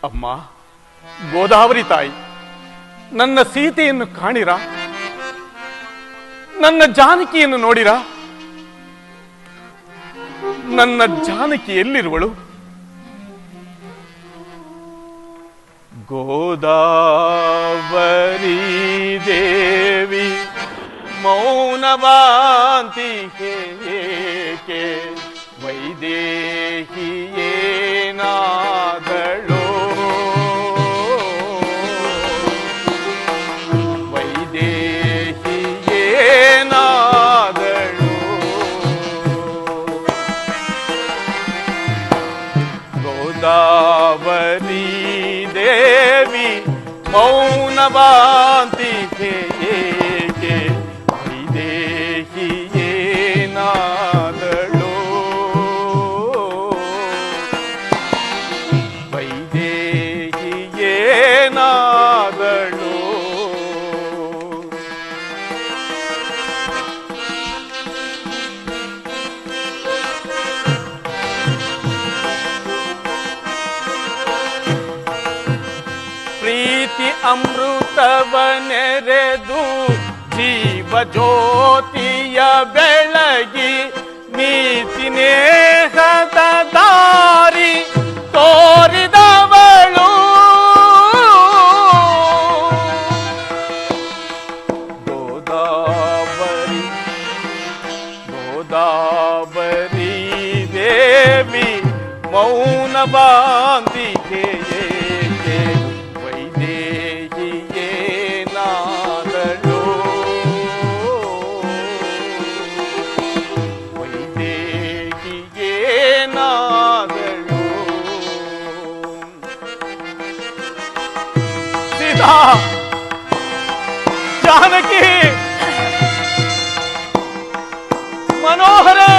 ಅಮ್ಮ, ಗೋದಾವರಿ ತಾಯಿ, ನನ್ನ ಸೀತೆಯನ್ನು ಕಾಣಿರಾ? ನನ್ನ ಜಾನಕಿಯನ್ನು ನೋಡಿರಾ? ನನ್ನ ಜಾನಕಿ ಎಲ್ಲಿರುವಳು? ಗೋದಾವರಿ ದೇವಿ ಮೌನವಾಂತಿಕೆ ಏಕೆ, ವೈದೇಹಿಯೇನಾದಳೋ, ವೈದೇಹಿಯೇನಾದಳೋ. ಗೋದಾವರಿ ದೇವಿ ಮೌನವಾಂತಿಕೆ ಏಕೆ, ವೈದೇಹಿಯೇನಾದಳೋ, ವೈದೇಹಿಯೇನಾದಳೋ. ಪ್ರೀತಿ ಅಮೃತವನೆರೆದು ಜೀವ ಜ್ಯೋತಿಯ ಬೆಳಗಿ ನೀತಿ ನೇಹದ ದಾರಿ ತೋರಿದವಳು. ಗೋದಾವರಿ, ಗೋದಾವರಿ ದೇವಿ ಮೌನವಾಂತಿಕೆ ಏಕೆ, ವೈದೇಹಿಯೇನಾದಳೋ, ವೈದೇಹಿಯೇನಾದಳೋ. ಸೀತಾ, ಜಾನಕಿ, ಮನೋಹರೇ,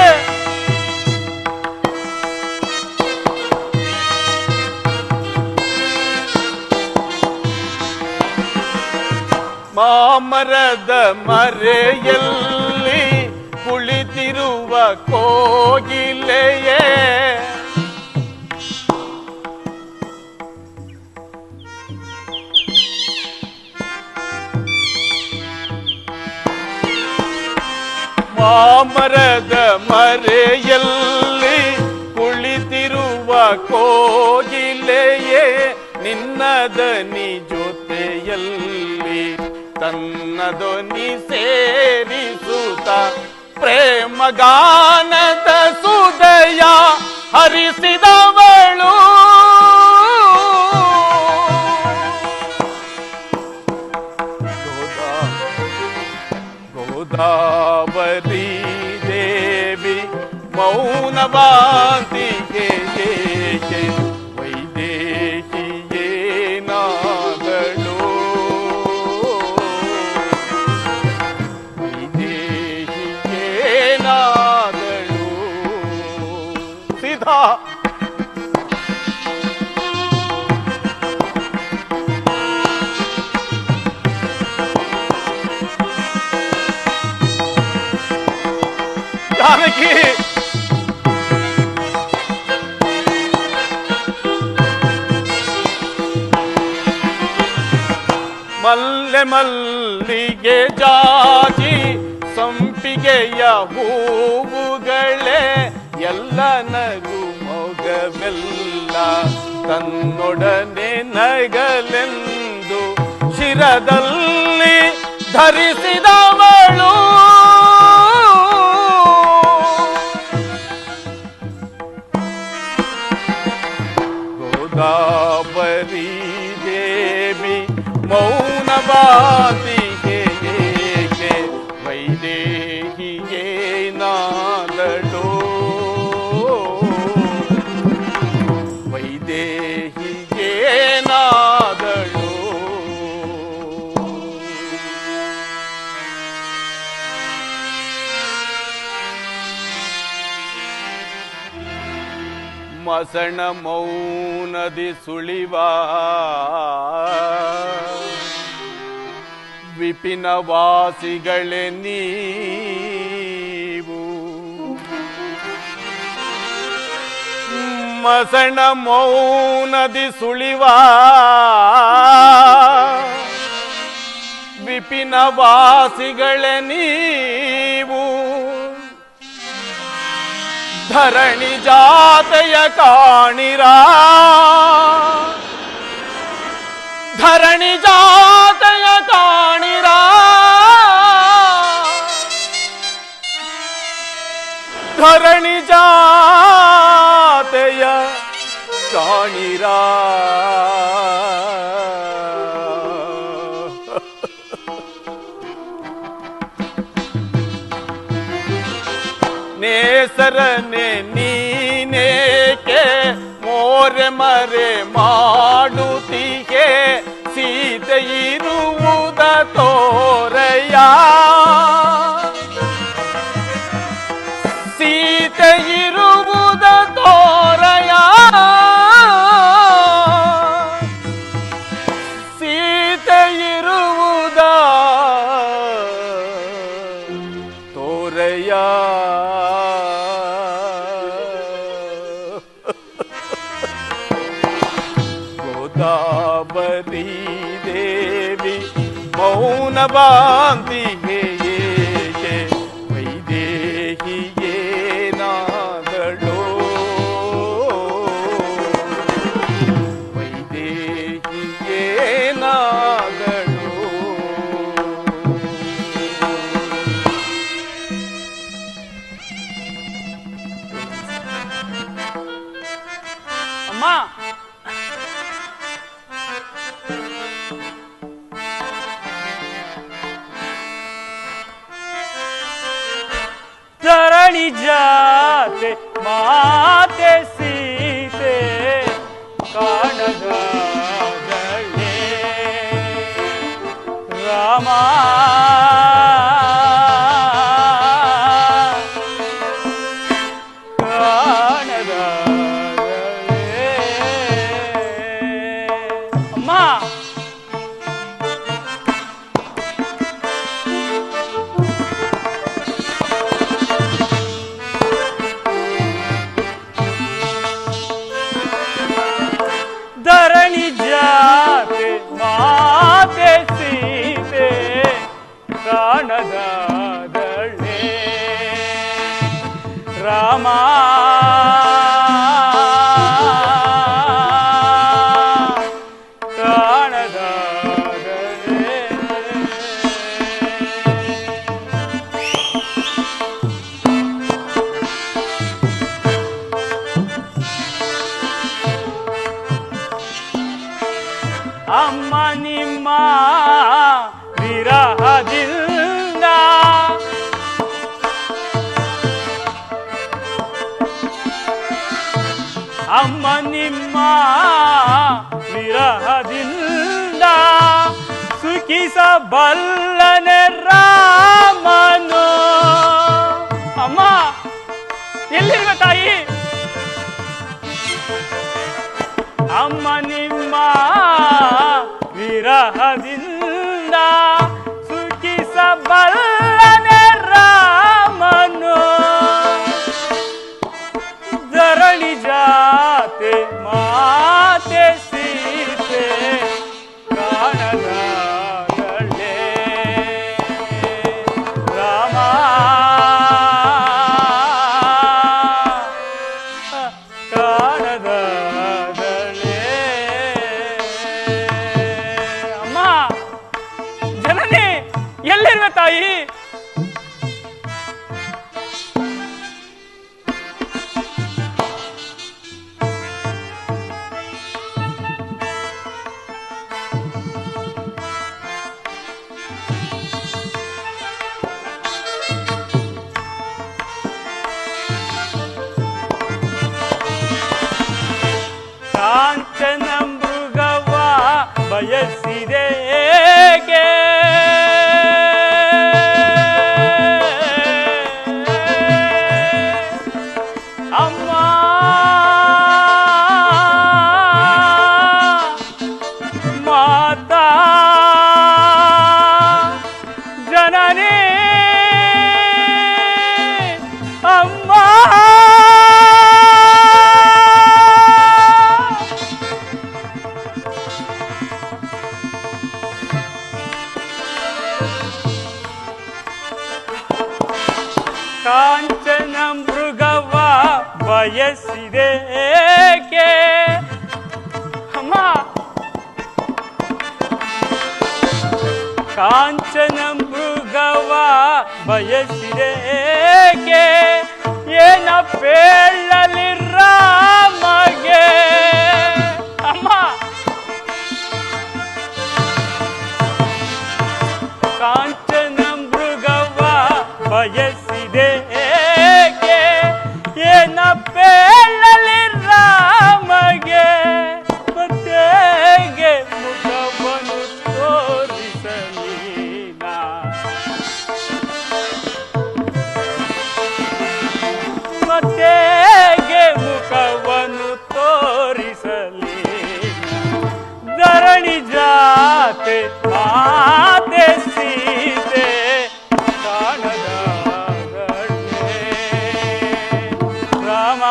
ಮಾಮರದ ಮರೆಯಲ್ಲಿ ಕುಳಿತಿರುವ ಕೋಗಿಲೆಯೇ, ಮಾಮರದ ಮರೆಯಲ್ಲಿ ದನಿ ಜೊತೆಯಲ್ಲಿ ತನ್ನ ಧ್ವನಿ ಸೇರಿಸುತ್ತ ಪ್ರೇಮ ಗಾನದ ಸುದಯ ಹರಿಸಿದವಳು ಗೋದಾವರಿ ದೇವಿ ಮೌನವಾಂತಿಗೆ ವೈದೇಹಿಯೇನಾದಳು ವೈದೇಹಿಯೇನಾದಳು ಸೀತಾ ಜಾನಕಿ ಮಲ್ಲೆ ಮಲ್ಲಿಗೆ ಜಾಜಿ ಸಂಪಿಗೆಯ ಹೂವುಗಳೇ ಎಲ್ಲ ನಗು ಮೊಗವೆಲ್ಲ ತನ್ನೊಡನೆ ನಗಲೆಂದು ಶಿರದಲ್ಲಿ ಧರಿಸಿದವಳು ಗೋದಾವರಿ ದೇವಿ ಮೌನವಾದಿಗೆ ವೈದೇಹಿಯೇನಾದಳು ವೈದೇಹಿಯೇನಾದಳು ಮಸಣ ಮೌನದಿ ಸುಳಿವ ವಿಪಿನ ವಾಸಿಗಳೇ ನೀವು ಮಸಣ ಮೌನದಿ ಸುಳಿವ ವಿಪಿನ ವಾಸಿಗಳೇ ನೀವು ಧರಣಿ ಜಾತೆಯ ಕಾಣಿರಾ ಧರಣಿ ಜಾತೆಯ ಕಾಣಿರಾ ಧರಣಿ ಜಾತೆಯ ಕಾಣಿರಾ ನೇಸರನೆ ನೀನೇಕೆ ಮೋರೆ ಮರೆ ಮಾಡುತ್ತೀಗೆ ಸೀತೆ ಇರುವುದ ತೋರಯ್ಯ ಸೀತೆ ಇರುವುದ ತೋರಯ್ಯ ಸೀತೆ ಇರುವುದ ತೋರಯ್ಯ ಗೋದಾವರಿ ದೇವಿ ಮೌನವಾಂತಿಗೆ ವೈದೇಹಿಯೇನಾದಳು ವೈದೇಹಿಯೇನಾದಳು ಅಮ್ಮ ಧರಣಿ ಜಾತೆ ಮಾತೆ ಸೀತೆ ಕಾಣದ ರಾಮ ಕಾಣದ ಅಮ್ಮ ಧರಣಿ ಜಾತೆ ಮಾತೆ ಸೀತೆ ವಿರಹದಿಂದ ಅಮ್ಮ ನಿಮ್ಮ ವಿರಹದಿಂದ ಸುಖಿಸಬಲ್ಲನೆ ರಾಮನು. ಅಮ್ಮ ಎಲ್ಲಿರುವ ತಾಯಿ? ಅಮ್ಮ ನಿಮ್ಮ ವಿರಹದಿಂದ ಸುಖಿಸಬಲ್ಲನೆ ರಾಮನು. ಧರಣಿ ಜಾತೆ ಮಾತೆ ಸೀತೆ ಕಾಣದಾಗಲೇ ರಾಮ ಕಾಣದಾಗಲೇ. ಅಮ್ಮ ಜನನಿ ಎಲ್ಲಿರುವ ತಾಯಿ? ಕಾಂಚನ ಮೃಗವ ಬಯಸಿದೇಗೆ ಅಮ್ಮ ಮಾತಾ ಜನನಿ ಅಮ್ಮ ಕಾಂಚನ ಮೃಗವ ಬಯಸಿದೇಕೆ ಅಮ್ಮ ಕಾಂಚನ ಮೃಗವ ಬಯಸಿದೇಕೆ ಏನ ಪೇಳಲಿ ರಾಮಗೆ ಅಮ್ಮ ಕಾಂಚನ ಮೃಗವ ಬಯಸಿದೇಕೆ ಏನ ಪೇಳಲಿ ರಾಮಗೆ ಮತ್ತೆಗೆ ಮುಖವನ್ನು ತೋರಿಸಲೀನ ಮತ್ತೆಗೆ ಮುಖವನ್ನು ತೋರಿಸಲೀನ ಧರಣಿ ಜಾತೆ ಮಾತೆ ಸೀತೆ ಕಾಣದಾಗಲೇ ರಾಮ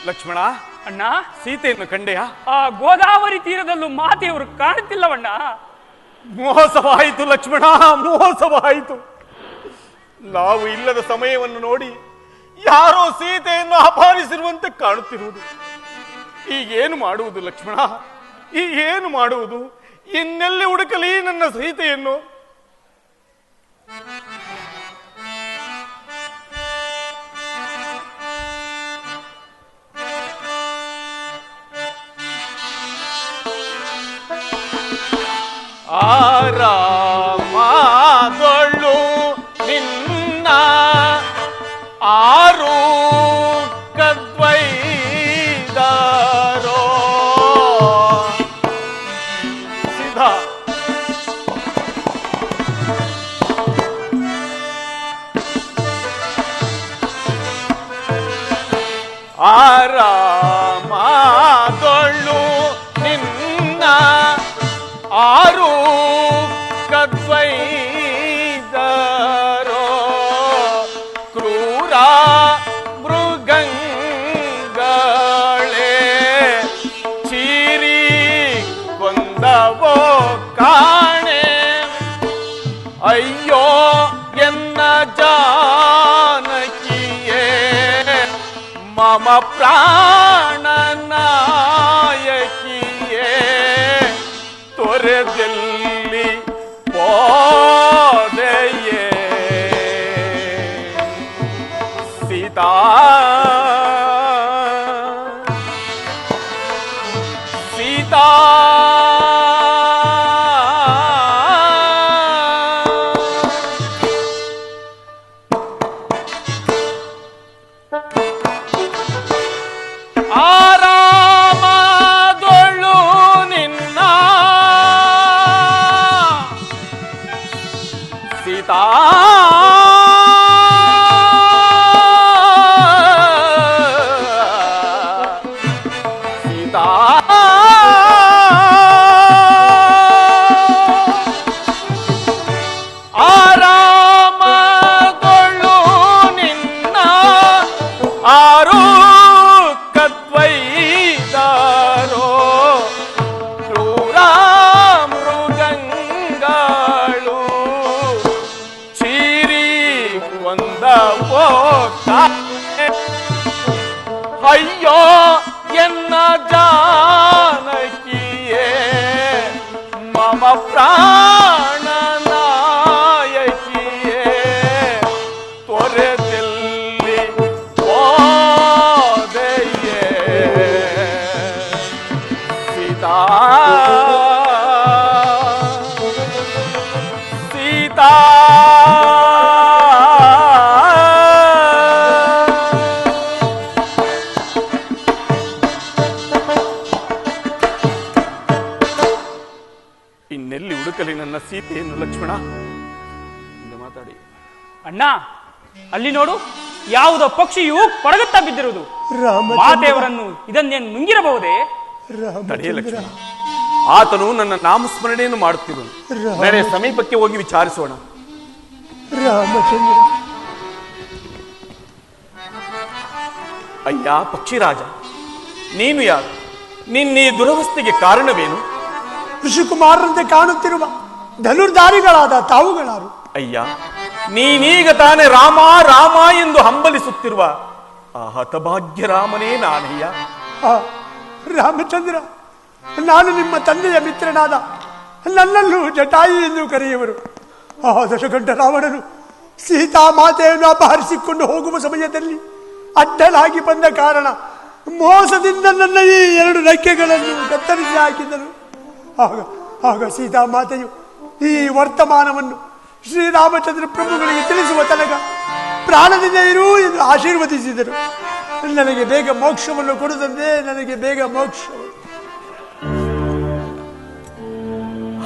ಲಕ್ಷ್ಮಣ, ಅಣ್ಣ ಸೀತೆಯನ್ನು ಕಂಡೆಯ? ಆ ಗೋದಾವರಿ ತೀರದಲ್ಲೂ ಮಾತೆಯವರು ಕಾಣುತ್ತಿಲ್ಲವಣ್ಣ. ಮೋಸವಾಯಿತು ಲಕ್ಷ್ಮಣ, ಮೋಸವಾಯಿತು. ನಾವು ಇಲ್ಲದ ಸಮಯವನ್ನು ನೋಡಿ ಯಾರೋ ಸೀತೆಯನ್ನು ಅಪಹರಿಸಿರುವಂತೆ ಕಾಣುತ್ತಿರುವುದು. ಈಗೇನು ಮಾಡುವುದು ಲಕ್ಷ್ಮಣ? ಈಗೇನು ಮಾಡುವುದು? ಇನ್ನೆಲ್ಲಿ ಹುಡುಕಲಿ ನನ್ನ ಸೀತೆಯನ್ನು? ಆರಾಮದೊಳ್ಳು ನಿನ್ನ ಆರು ಕದ್ವೈದಾರೋ ಸಿದ್ಧ ಆರಾಮದೊಳ್ಳು ನಿನ್ನ ಆರು ಕದ್ವೈದಾರೋ ಕ್ರೂರ ಮೃಗಂಗಳೇ ಚೀರಿ ಕೊಂದವೋ ಕಾಣೆ. ಅಯ್ಯೋ ಎನ್ನ ಜಾನಕಿಯೇ ಮಮ ಪ್ರಾಣನ ತೊರೆದಲ್ಲಿ ಹೋದೆಯೇ ಸೀತಾ ಸೀತಾ ಆರಾಮದೊಳು ನಿನ್ನ ಸೀತಾ ಸೀತಾ ಆರಾಮದೊಳು ನಿನ್ನ ಆರು ಕದ್ವೈದಾರೋ ಕ್ರೂರ ಮೃಗಂಗಳು ಚೀರಿ ಕೊಂದ ಅಯ್ಯೋ ಎನ್ನ ಜಾನಕಿಯೇ ಮಮ ಪ್ರಾಣ ನಾಯಕಿಯೇ ತೊರೆದಲ್ಲಿ ಹೋದೆಯೇ ಸೀತಾ ಸೀತಾ ಇನ್ನೆಲ್ಲಿ ಹುಡುಕಲಿ ನನ್ನ ಸೀತೆಯನ್ನು ಲಕ್ಷ್ಮಣ ಹಿಂದೆ ಮಾತಾಡಿ. ಅಣ್ಣ, ಅಲ್ಲಿ ನೋಡು, ಯಾವುದೋ ಪಕ್ಷಿಯು ಕೊಡಗುತ್ತಾ ಬಿದ್ದಿರುವುದು. ರಾಮಚಂದ್ರ. ಮಾತೆಯವರನ್ನು ಇದನ್ನೇನು ನುಂಗಿರಬಹುದೇ? ತಡೆಯ ಲಕ್ಷ್ಮಣ, ಆತನು ನನ್ನ ನಾಮಸ್ಮರಣೆಯನ್ನು ಮಾಡುತ್ತಿರುವನು. ನಡೆ ಸಮೀಪಕ್ಕೆ ಹೋಗಿ ವಿಚಾರಿಸೋಣ. ರಾಮಚಂದ್ರ. ಅಯ್ಯ ಪಕ್ಷಿರಾಜ, ನೀನು ಯಾರು? ನಿನ್ನ ಈ ದುರವಸ್ಥೆಗೆ ಕಾರಣವೇನು? ಋಷಿಕುಮಾರರಂತೆ ಕಾಣುತ್ತಿರುವ ಧನುರ್ಧಾರಿಗಳಾದ ತಾವುಗಳಾರು? ಅಯ್ಯ, ನೀನೀಗ ತಾನೇ ರಾಮ ರಾಮ ಎಂದು ಹಂಬಲಿಸುತ್ತಿರುವ ಆ ಹತಭಾಗ್ಯ ರಾಮನೇ ನಾನಯ್ಯ. ಆ, ರಾಮಚಂದ್ರ, ನಾನು ನಿಮ್ಮ ತಂದೆಯ ಮಿತ್ರನಾದ ನನ್ನನ್ನು ಜಟಾಯಿ ಎಂದು ಕರೆಯುವರು. ಆ ದಶಗಂಟ ರಾವಣನು ಸೀತಾ ಮಾತೆಯನ್ನು ಅಪಹರಿಸಿಕೊಂಡು ಹೋಗುವ ಸಮಯದಲ್ಲಿ ಅಡ್ಡಲಾಗಿ ಬಂದ ಕಾರಣ ಮೋಸದಿಂದ ನನ್ನ ಈ 2 ರೆಕ್ಕೆಗಳನ್ನು ಕತ್ತರಿಸಿ ಹಾಕಿದರು. ಆಗ ಸೀತಾ ಮಾತೆಯು ಈ ವರ್ತಮಾನವನ್ನು ಶ್ರೀರಾಮಚಂದ್ರ ಪ್ರಭುಗಳಿಗೆ ತಿಳಿಸುವ ತನಕ ಪ್ರಾಣದಿಂದ ಇರು ಎಂದು ಆಶೀರ್ವದಿಸಿದರು. ನನಗೆ ಬೇಗ ಮೋಕ್ಷವನ್ನು ಕೊಡುತ್ತಂತೆ, ನನಗೆ ಬೇಗ ಮೋಕ್ಷವನ್ನು.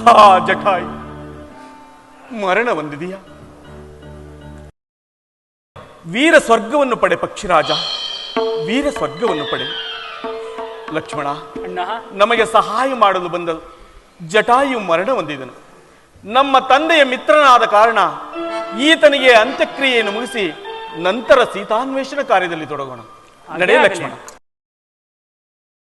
ಹಾ ಜಟಾಯಿ, ಮರಣ ಹೊಂದಿದೆಯಾ? ವೀರ ಸ್ವರ್ಗವನ್ನು ಪಡೆ ಪಕ್ಷಿರಾಜ, ವೀರ ಸ್ವರ್ಗವನ್ನು ಪಡೆ. ಲಕ್ಷ್ಮಣ, ಅಣ್ಣ, ನಮಗೆ ಸಹಾಯ ಮಾಡಲು ಬಂದ ಜಟಾಯು ಮರಣ ಹೊಂದಿದನು. ನಮ್ಮ ತಂದೆಯ ಮಿತ್ರನಾದ ಕಾರಣ ಈತನಿಗೆ ಅಂತ್ಯಕ್ರಿಯೆಯನ್ನು ಮುಗಿಸಿ ನಂತರ ಸೀತಾನ್ವೇಷಣ ಕಾರ್ಯದಲ್ಲಿ ತೊಡಗೋಣ. ನಡೆ ಲಕ್ಷ್ಮಣ.